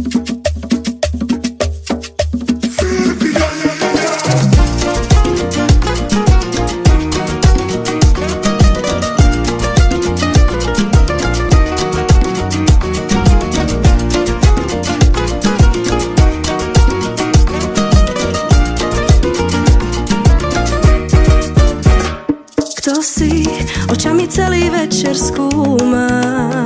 Kto si, očami celý večer skúmam.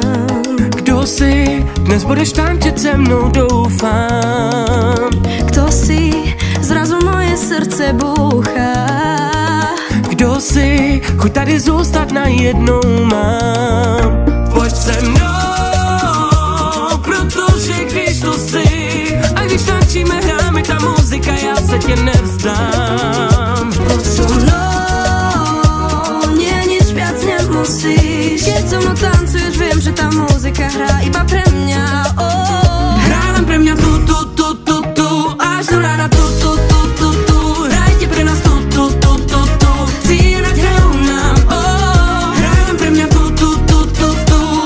Kdo si, dnes budeš tančiť se mnou, doufám. Kto si, zrazu moje srdce búcha. Kdo si, chuť tady zůstat najednou mám. Pojď se mnou, protože když tu si, a když tančíme, hráme ta muzika, já se tě nevzdám. Poď so mnou, musíš. Keď so mnou tancuješ, viem, že tá muzika hrá iba pre mňa. Hrá len pre mňa tu, až do rána tu. Hrajte pre nás tu. Cíjenať hrajú nám, hrá len pre mňa tu,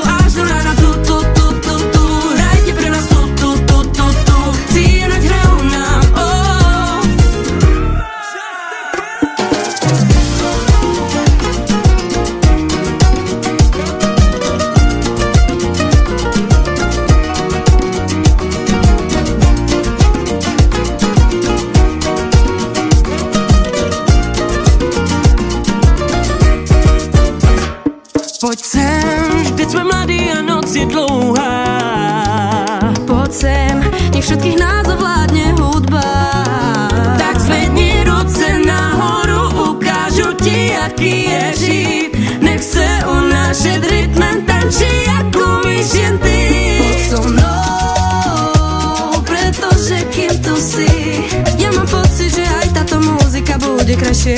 až do rána tu. Hrajte pre nás tu. Cíjenať hrajú nám, Pojď sem, vždyť sme mladí a noc je dlouhá. Poď sem, nech všetkých nás ovládne hudba. Tak zvedni ruce nahoru, ukážu ti, jaký je žít. Nech se unášet rytmem, tančí, jak umíš jen ty. Poď so mnou, pretože kým tu si, ja mám pocit, že aj táto muzika bude krajšie